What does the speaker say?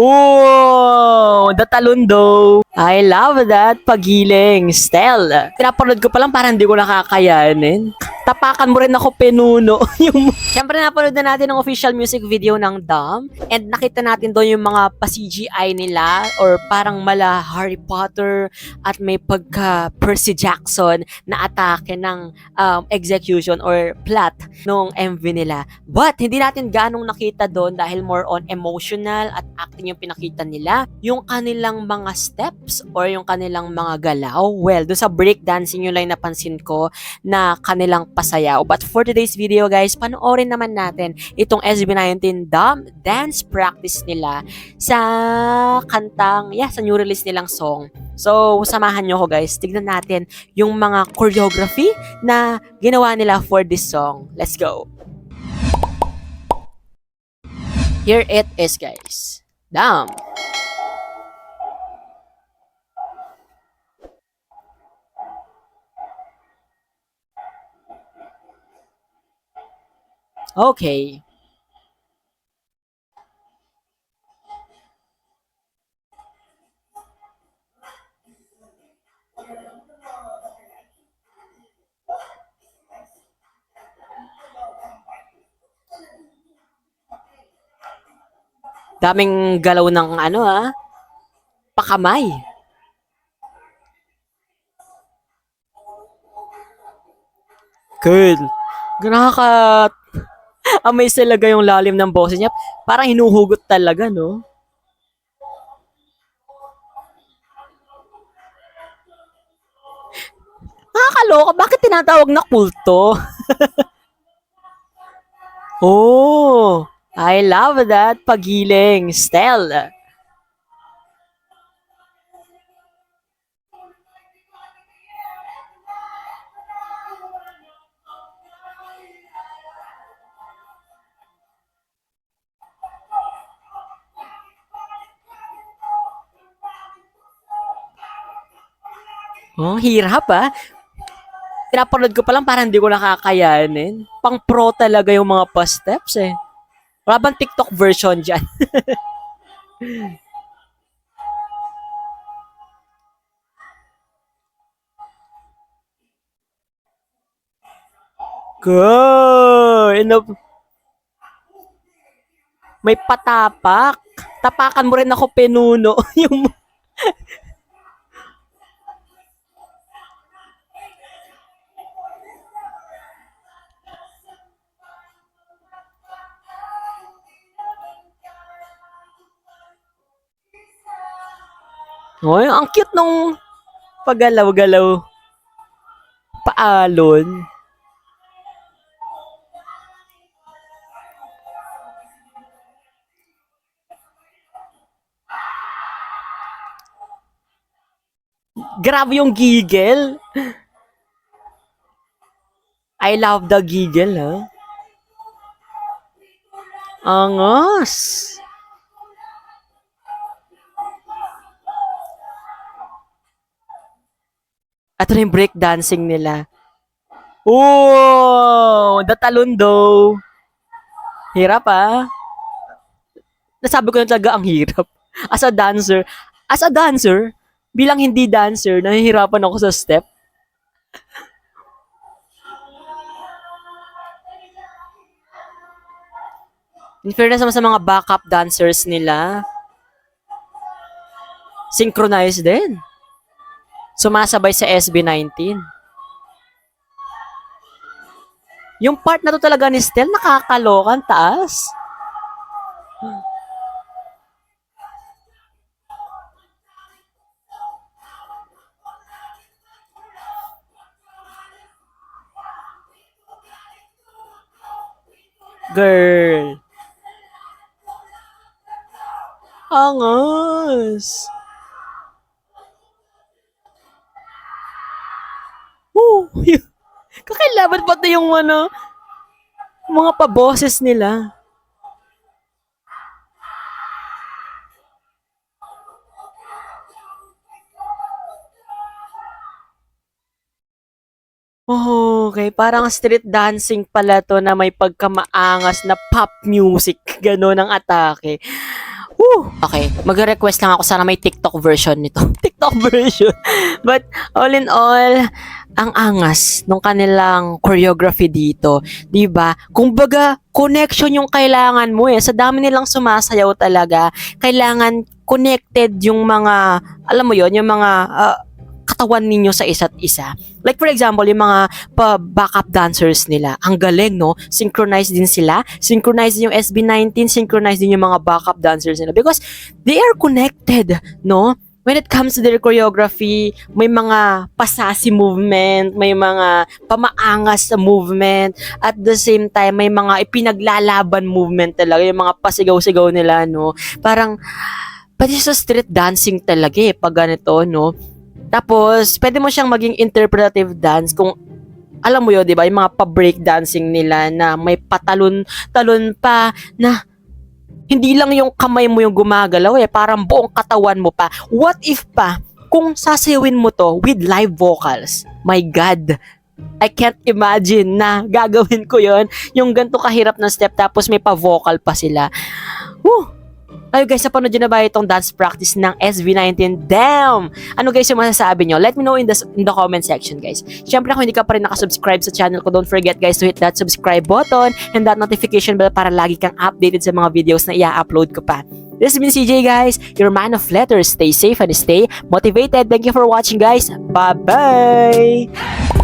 Oh, the talundo. I love that. Pagiling. Stel. Pinapanood ko pa lang parang hindi ko nakakayanin. Tapakan mo rin ako, Penuno. Siyempre, napanood na natin ang official music video ng Dom. And nakita natin doon yung mga pa-CGI nila or parang mala Harry Potter at may pagka Percy Jackson na atake ng execution or plot nung MV nila. But hindi natin ganong nakita doon dahil more on emotional at acting yung pinakita nila. Yung kanilang mga steps or yung kanilang mga galaw. Well, doon sa breakdancing yung lang napansin ko na kanilang pasayaw. But for today's video guys, panoorin naman natin itong SB19 dance practice nila sa kantang, sa new release nilang song. So, samahan nyo ko guys. Tignan natin yung mga choreography na ginawa nila for this song. Let's go! Here it is guys. Damn! Okay. Daming galaw ng pakamay. Good. Amaze talaga yung lalim ng boses niya. Parang hinuhugot talaga, no? Nakakaloka. Bakit tinatawag na kulto? Oh, I love that. Pagiling. Stel. Oh, hirap Pinapanood ko pa lang parang hindi ko nakakayanin. Pang pro talaga yung mga pa-steps Wala bang TikTok version dyan? Go! May patapak. Tapakan mo rin ako, Penuno. yung ang cute nung paggalaw-galaw. Paalon. Grabe yung giggle. I love the giggle, Angos. At rin yung breakdancing nila. Oh, the talundo. Hirap Nasabi ko na talaga ang hirap. As a dancer, bilang hindi dancer, nahihirapan ako sa step. In fairness naman sa mga backup dancers nila, synchronized din. Sumasabay sa SB19. Yung part na to talaga ni Stel, nakakalokan, taas. Girl. Angas. Kakailaban pa yung mga paboses nila. Oh, okay, parang street dancing pala to na may pagkamaangas na pop music, gano'n ang atake. Woo! Okay, mag-request lang ako sana may TikTok version nito. TikTok version. But all in all, ang angas nung kanilang choreography dito. 'Di ba? Kumbaga, connection yung kailangan mo eh. Sa dami nilang sumasayaw talaga, kailangan connected yung mga, alam mo yon, yung mga katawan ninyo sa isa't isa. Like for example, yung mga backup dancers nila, ang galing, no? Synchronized din sila. Synchronized din yung SB19, synchronized din yung mga backup dancers nila because they are connected, no? When it comes to their choreography, may mga pasasi movement, may mga pamaangas sa movement, at the same time, may mga ipinaglalaban movement talaga, yung mga pasigaw-sigaw nila, no? Parang, pati sa street dancing talaga eh, pag ganito, no? Tapos, pwede mo siyang maging interpretive dance kung, alam mo yun, di ba? Yung mga pa-break dancing nila na may patalon-talon pa na hindi lang yung kamay mo yung gumagalaw eh, parang buong katawan mo pa. What if pa, kung sasayawin mo to with live vocals? My God, I can't imagine na gagawin ko yon, yung ganito kahirap na step tapos may pa-vocal pa sila. Woo! Ayo guys, napanood nyo na ba itong dance practice ng SB19? Damn! Ano guys yung masasabi nyo? Let me know in the comment section guys. Siyempre kung hindi ka pa rin nakasubscribe sa channel ko, don't forget guys to hit that subscribe button and that notification bell para lagi kang updated sa mga videos na i-upload ko pa. This has been CJ guys, your man of letters. Stay safe and stay motivated. Thank you for watching guys. Bye-bye!